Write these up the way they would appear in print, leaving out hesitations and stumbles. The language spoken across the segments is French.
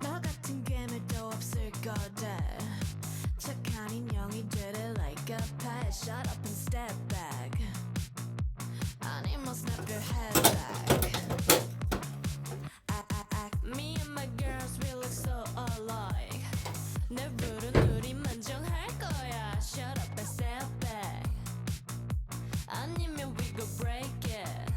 너 같은 괴물도 없을 거다. 착한 인형이 되려 like a pet. Shut up and step back. 아니면 snap your head back. Me and my girls we look so alike. 내 불은 우리 만족할 거야. Shut up and step back. 아니면 we go break it.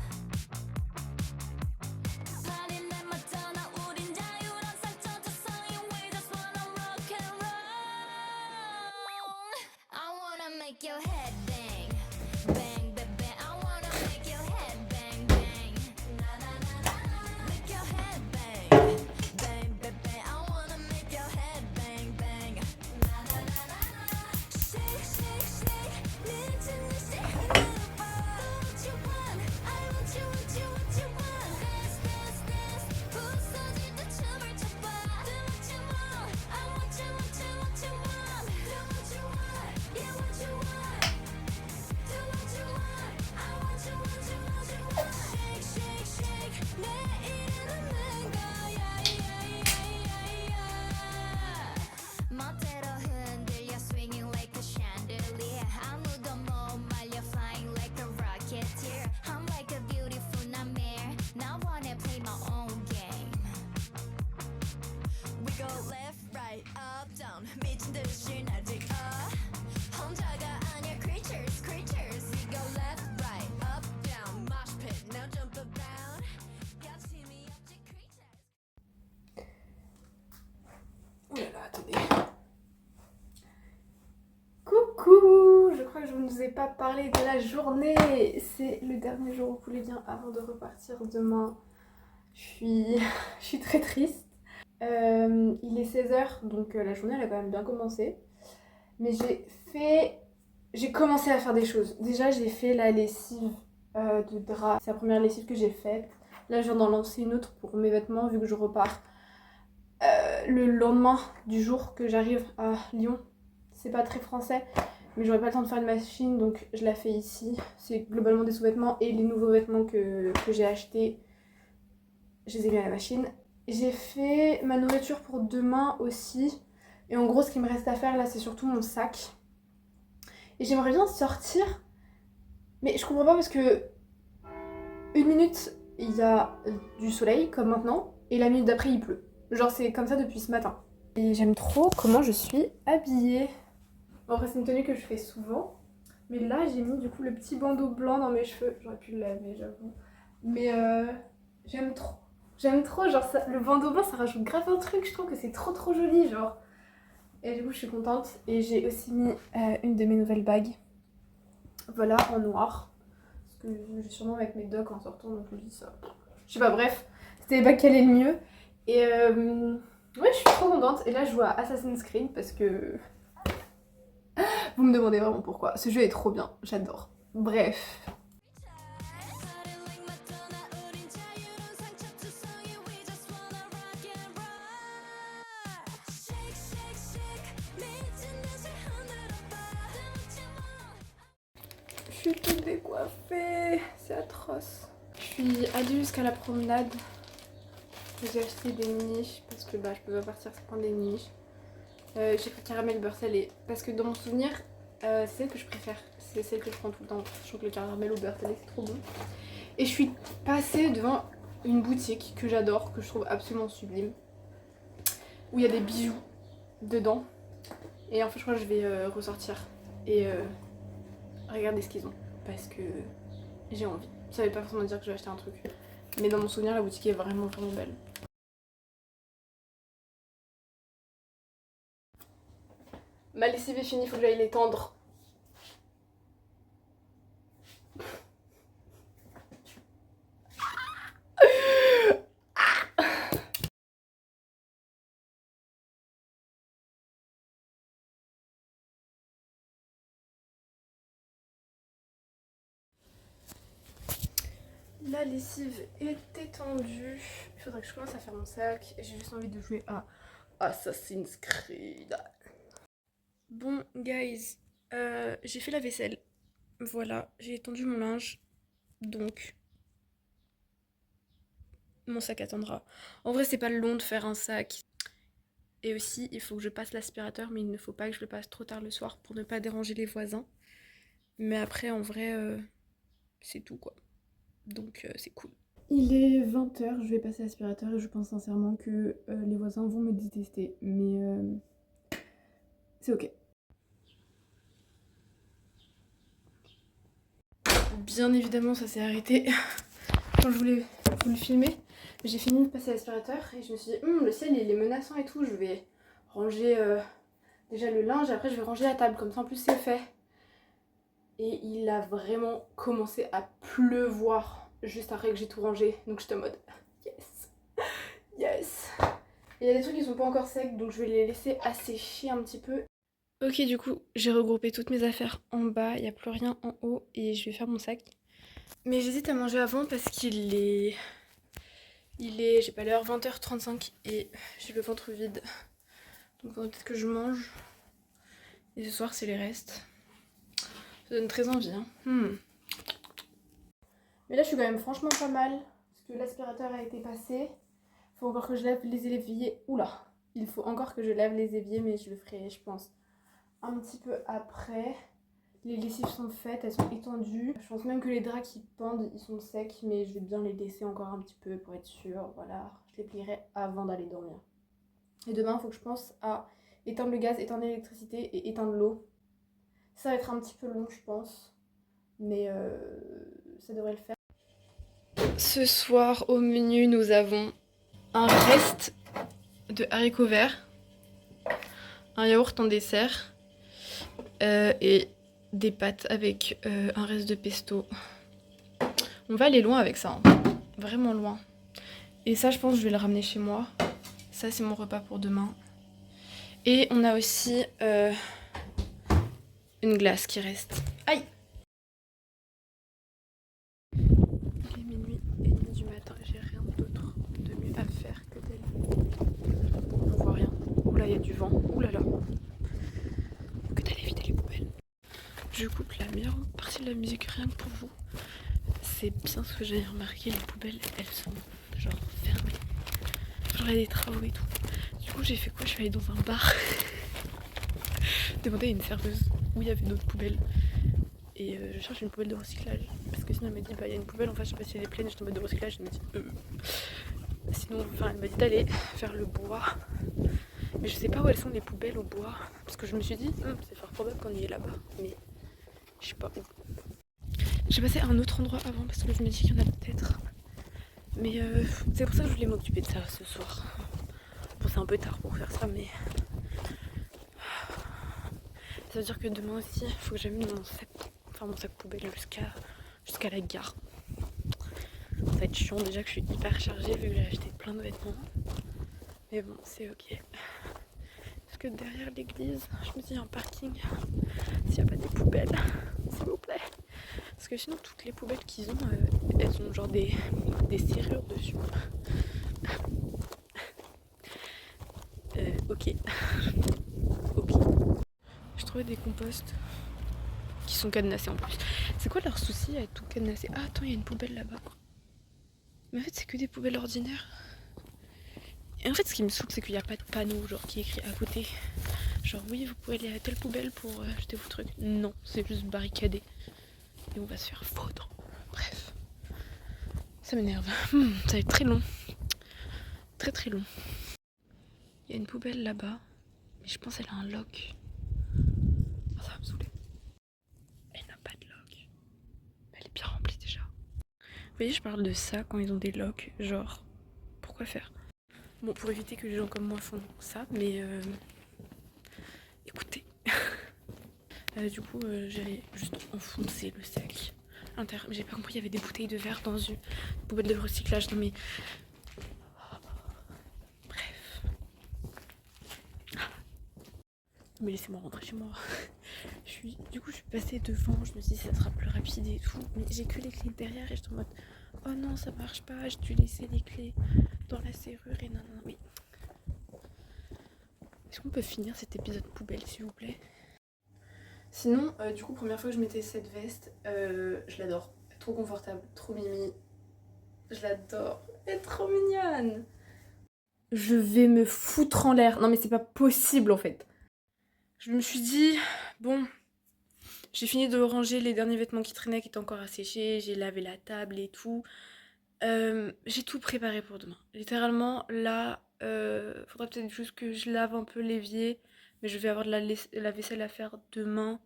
파리 날만 떠나 우린 자유로운 상처투성이. We just wanna rock and roll. I wanna make your head bang. Bang, bang, bang. I wanna make your head bang, bang. Na na na na na. Make your head bang. Bang, bang, bang. I wanna make your head bang, bang. Na na na na na. Shake, shake, shake. 미친 듯이 흔들어봐. What you want? I want you, want you, want you want. Dance, dance, dance. 부서질 때 춤을 춰봐. Do what you want. I want you, want you, want you want. Do what you want. Yeah, what you want. Do what you want. I want you, want you, want you want. Shake, shake, shake. 내 일은 없는 거야. 멋대로 흔들려 swinging like a chandelier. 아무도 못 말려 flying like a rocketeer. I'm like a beautiful nightmare. Now wanna play my own game. We go left, right, up, down. 미친 듯이 날 지어. 혼자가 아니야 creatures, creatures. We go left, right, up, down. Mosh pit, now jump around. 같이 미없지 creatures. Oh là là, attendez. Coucou, je crois que je ne vous ai pas parlé de la journée. C'est le dernier jour au poulet bien avant de repartir demain. Je suis très triste. Il est 16h, donc la journée elle a quand même bien commencé. Mais j'ai commencé à faire des choses. Déjà j'ai fait la lessive de drap. C'est la première lessive que j'ai faite. Là je viens d'en lancer une autre pour mes vêtements vu que je repars le lendemain du jour que j'arrive à Lyon. C'est pas très français, mais j'aurais pas le temps de faire une machine, donc je la fais ici. C'est globalement des sous-vêtements et les nouveaux vêtements que j'ai achetés, je les ai mis à la machine. J'ai fait ma nourriture pour demain aussi. Et en gros, ce qui me reste à faire là, c'est surtout mon sac. Et j'aimerais bien sortir, mais je comprends pas parce que une minute, il y a du soleil, comme maintenant, et la minute d'après, il pleut. Genre, c'est comme ça depuis ce matin. Et j'aime trop comment je suis habillée. Bon, après, c'est une tenue que je fais souvent. Mais là, j'ai mis du coup le petit bandeau blanc dans mes cheveux. J'aurais pu le laver, j'avoue. Mais j'aime trop. J'aime trop, genre ça, le bandeau blanc, ça rajoute grave un truc. Je trouve que c'est trop trop joli, genre. Et du coup, je suis contente. Et j'ai aussi mis une de mes nouvelles bagues. Voilà, en noir. Parce que je vais sûrement avec mes docs en sortant, donc je me dis ça. Je sais pas, bref. C'était les bagues qui allaient le mieux. Et ouais, je suis trop contente. Et là, je joue à Assassin's Creed parce que... Vous me demandez vraiment pourquoi. Ce jeu est trop bien, j'adore. Bref. Je suis toute décoiffée, c'est atroce. Je suis allée jusqu'à la promenade. J'ai acheté des niches parce que bah, je peux pas partir sans prendre des niches. J'ai pris caramel beurre salé parce que dans mon souvenir, c'est celle que je préfère. C'est celle que je prends tout le temps. Je trouve que le caramel au beurre salé c'est trop bon. Et je suis passée devant une boutique que j'adore, que je trouve absolument sublime. Où il y a des bijoux dedans. Et en fait je crois que je vais ressortir et regarder ce qu'ils ont. Parce que j'ai envie. Ça veut pas forcément dire que je vais acheter un truc. Mais dans mon souvenir la boutique est vraiment vraiment belle. Ma lessive est finie, faut que j'aille l'étendre. La lessive est étendue. Il faudrait que je commence à faire mon sac. J'ai juste envie de jouer à Assassin's Creed. Bon, guys, j'ai fait la vaisselle. Voilà, j'ai étendu mon linge. Donc, mon sac attendra. En vrai, c'est pas long de faire un sac. Et aussi, il faut que je passe l'aspirateur, mais il ne faut pas que je le passe trop tard le soir pour ne pas déranger les voisins. Mais après, en vrai, c'est tout quoi. Donc, c'est cool. Il est 20h, je vais passer l'aspirateur et je pense sincèrement que les voisins vont me détester. Mais c'est ok. Bien évidemment, ça s'est arrêté quand je voulais vous le filmer. J'ai fini de passer l'aspirateur et je me suis dit, le ciel il est menaçant et tout, je vais ranger déjà le linge et après je vais ranger la table, comme ça en plus c'est fait. Et il a vraiment commencé à pleuvoir juste après que j'ai tout rangé, donc j'étais en mode yes, yes. Et il y a des trucs qui sont pas encore secs, donc je vais les laisser assécher un petit peu. Ok, du coup, j'ai regroupé toutes mes affaires en bas, il n'y a plus rien en haut et je vais faire mon sac. Mais j'hésite à manger avant parce qu'il est... j'ai pas l'heure, 20h35 et j'ai le ventre vide. Donc faudrait peut-être que je mange. Et ce soir, c'est les restes. Ça donne très envie, hein. Mais là, je suis quand même franchement pas mal. Parce que l'aspirateur a été passé. Faut encore que je lave les éviers. Oula! Il faut encore que je lave les éviers, mais je le ferai, je pense, un petit peu après. Les lessives sont faites, elles sont étendues. Je pense même que les draps qui pendent, ils sont secs, mais je vais bien les laisser encore un petit peu pour être sûre. Voilà, je les plierai avant d'aller dormir. Et demain, il faut que je pense à éteindre le gaz, éteindre l'électricité et éteindre l'eau. Ça va être un petit peu long, je pense, mais ça devrait le faire. Ce soir, au menu, nous avons un reste de haricots verts, un yaourt en dessert et des pâtes avec un reste de pesto. On va aller loin avec ça, hein. Vraiment loin. Et ça, je pense que je vais le ramener chez moi. Ça, c'est mon repas pour demain. Et on a aussi une glace qui reste. Aïe! Il est minuit et demi du matin. J'ai rien d'autre de mieux à faire que d'aller. Bon, on voit rien. Oula, il y a du vent. Oulala. Que d'aller vider les poubelles. Je coupe la meilleure partie de la musique rien que pour vous. C'est bien ce que j'ai remarqué, les poubelles, elles sont genre fermées. Genre il y a des travaux et tout. Du coup j'ai fait quoi? Je suis allée dans un bar demander à une serveuse où il y avait d'autres poubelles. Et je cherche une poubelle de recyclage. Parce que sinon elle m'a dit bah il y a une poubelle en face, je sais pas si elle est pleine, je suis en mode de recyclage. Elle m'a dit sinon, enfin elle m'a dit d'aller faire le bois. Mais je sais pas où elles sont les poubelles au bois. Parce que je me suis dit c'est fort probable qu'on y est là-bas. Mais je sais pas où. J'ai passé à un autre endroit avant parce que je me dis qu'il y en a peut-être. Mais c'est pour ça que je voulais m'occuper de ça ce soir. Bon, c'est un peu tard pour faire ça, mais ça veut dire que demain aussi, il faut que j'amène mon sac poubelle jusqu'à la gare. Ça va être chiant déjà que je suis hyper chargée vu que j'ai acheté plein de vêtements. Mais bon, c'est ok. Parce que derrière l'église, je me dis il y a un parking. S'il n'y a pas des poubelles, s'il vous plaît. Parce que sinon, toutes les poubelles qu'ils ont, elles ont genre des serrures dessus. Ok. Ok. Je trouvais des composts qui sont cadenassés en plus. C'est quoi leur souci à tout cadenasser? Ah, attends, il y a une poubelle là-bas. Mais en fait, c'est que des poubelles ordinaires. Et en fait, ce qui me saoule, c'est qu'il n'y a pas de panneau genre qui est écrit à côté. Genre, oui, vous pouvez aller à telle poubelle pour jeter vos trucs. Non, c'est juste barricadé. Et on va se faire foutre. Bref. Ça m'énerve. Ça va être très long. Très très long. Il y a une poubelle là-bas. Mais je pense qu'elle a un lock. Oh, ça va me saouler. Elle n'a pas de lock. Elle est bien remplie déjà. Vous voyez, je parle de ça quand ils ont des locks. Genre, pourquoi faire? Bon, pour éviter que les gens comme moi font ça, mais écoutez. Du coup, j'allais juste enfoncer le sac. J'ai pas compris, il y avait des bouteilles de verre dans une poubelle de recyclage. Non mais... Bref. Mais laissez-moi rentrer chez moi. Du coup, je suis passée devant, je me suis dit ça sera plus rapide et tout. Mais j'ai que les clés derrière et je suis en mode oh non, ça marche pas, j'ai dû laisser les clés dans la serrure et non. Mais est-ce qu'on peut finir cet épisode poubelle s'il vous plaît? Sinon, du coup, première fois que je mettais cette veste, je l'adore. Trop confortable, trop mimi. Je l'adore. Elle est trop mignonne. Je vais me foutre en l'air. Non mais c'est pas possible en fait. Je me suis dit, bon, j'ai fini de ranger les derniers vêtements qui traînaient, qui étaient encore à sécher. J'ai lavé la table et tout. J'ai tout préparé pour demain. Littéralement, là, faudra peut-être juste que je lave un peu l'évier. Mais je vais avoir de la vaisselle à faire demain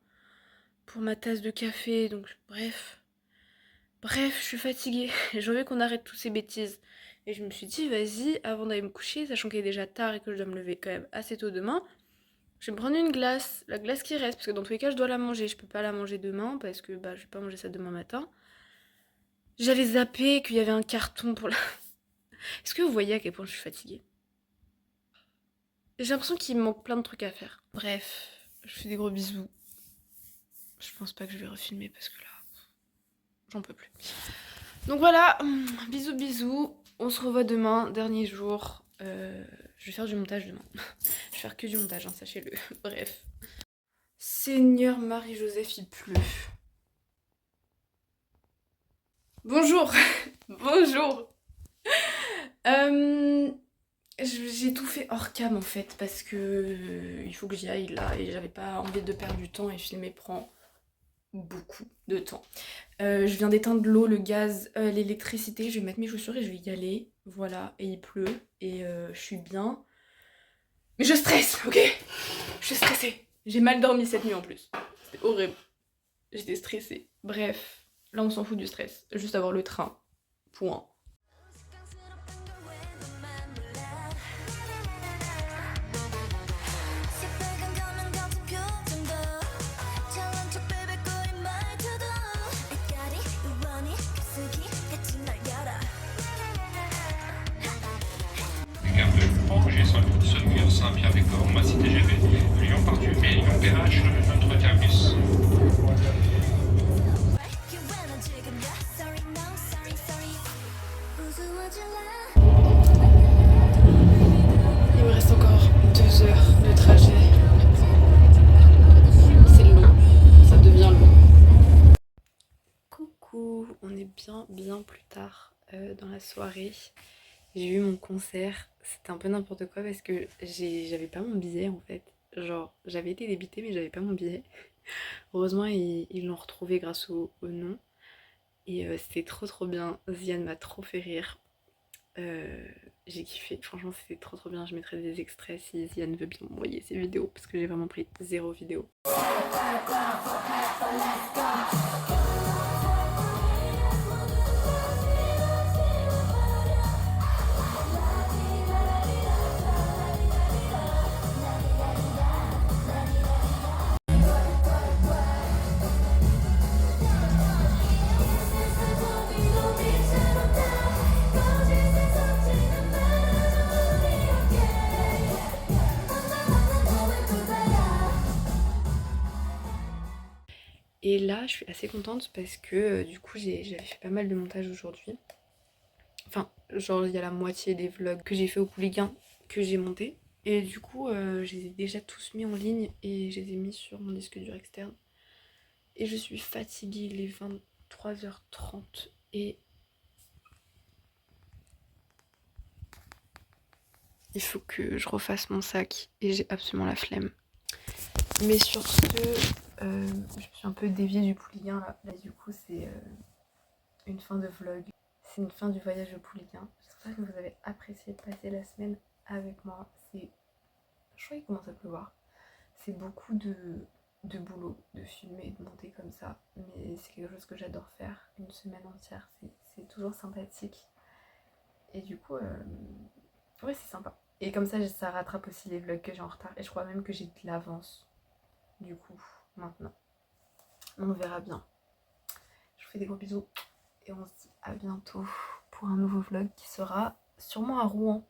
pour ma tasse de café. Donc, bref. Bref, je suis fatiguée. J'ai envie qu'on arrête toutes ces bêtises. Et je me suis dit, vas-y, avant d'aller me coucher, sachant qu'il est déjà tard et que je dois me lever quand même assez tôt demain, je vais me prendre une glace, la glace qui reste, parce que dans tous les cas, je dois la manger. Je peux pas la manger demain, parce que bah, je vais pas manger ça demain matin. J'avais zappé qu'il y avait un carton pour la... Est-ce que vous voyez à quel point je suis fatiguée? J'ai l'impression qu'il me manque plein de trucs à faire. Bref, je fais des gros bisous. Je pense pas que je vais refilmer, parce que là, j'en peux plus. Donc voilà, bisous bisous. On se revoit demain, dernier jour. Je vais faire du montage demain. Je vais faire que du montage, hein, sachez-le. Bref. Seigneur Marie-Joseph, il pleut. Bonjour. Bonjour. J'ai tout fait hors cam en fait parce que il faut que j'y aille là et j'avais pas envie de perdre du temps et filmer prend beaucoup de temps. Je viens d'éteindre l'eau, le gaz, l'électricité, je vais mettre mes chaussures et je vais y aller. Voilà, et il pleut et je suis bien. Mais je stresse, ok? Je suis stressée. J'ai mal dormi cette nuit en plus. C'était horrible. J'étais stressée. Bref, là on s'en fout du stress. Juste avoir le train. Point. 새빨간 가면 같은 표정도 잘난 척 베베거린 말투도 아까리 우연히 깊숙이 같이 날 열어 Gare de Bourget, Saumur, Saint-Pierre-des-Corps, Massy TGV, Lyon Pardieu et Lyon Péage, notre terminus. 기회는 지금이야 Sorry no sorry sorry 우스워질래 Il me reste encore 2 heures de trajet. C'est long. Ça devient long. Coucou, on est bien plus tard dans la soirée. J'ai eu mon concert. C'était un peu n'importe quoi parce que j'avais pas mon billet en fait. Genre, j'avais été débitée mais j'avais pas mon billet. Heureusement, ils l'ont retrouvé grâce au nom. Et c'était trop bien. Ziane m'a trop fait rire. J'ai kiffé, franchement c'était trop bien. Je mettrai des extraits si Ziane veut bien m'envoyer ses vidéos parce que j'ai vraiment pris 0 vidéo. Et là, je suis assez contente parce que du coup, j'avais fait pas mal de montage aujourd'hui. Enfin, genre, il y a la moitié des vlogs que j'ai fait au Pouliguen que j'ai monté. Et du coup, je les ai déjà tous mis en ligne et je les ai mis sur mon disque dur externe. Et je suis fatiguée, il est 23h30 et il faut que je refasse mon sac et j'ai absolument la flemme. Mais sur ce, je me suis un peu déviée du Pouliguen là. Là du coup c'est une fin de vlog. C'est une fin du voyage au Pouliguen. J'espère que vous avez apprécié de passer la semaine avec moi. Je crois qu'il commence à pleuvoir. C'est beaucoup de boulot, de filmer et de monter comme ça. Mais c'est quelque chose que j'adore faire. Une semaine entière, c'est toujours sympathique. Et du coup, ouais c'est sympa. Et comme ça rattrape aussi les vlogs que j'ai en retard. Et je crois même que j'ai de l'avance. Du coup, maintenant. On verra bien. Je vous fais des gros bisous. Et on se dit à bientôt pour un nouveau vlog qui sera sûrement à Rouen.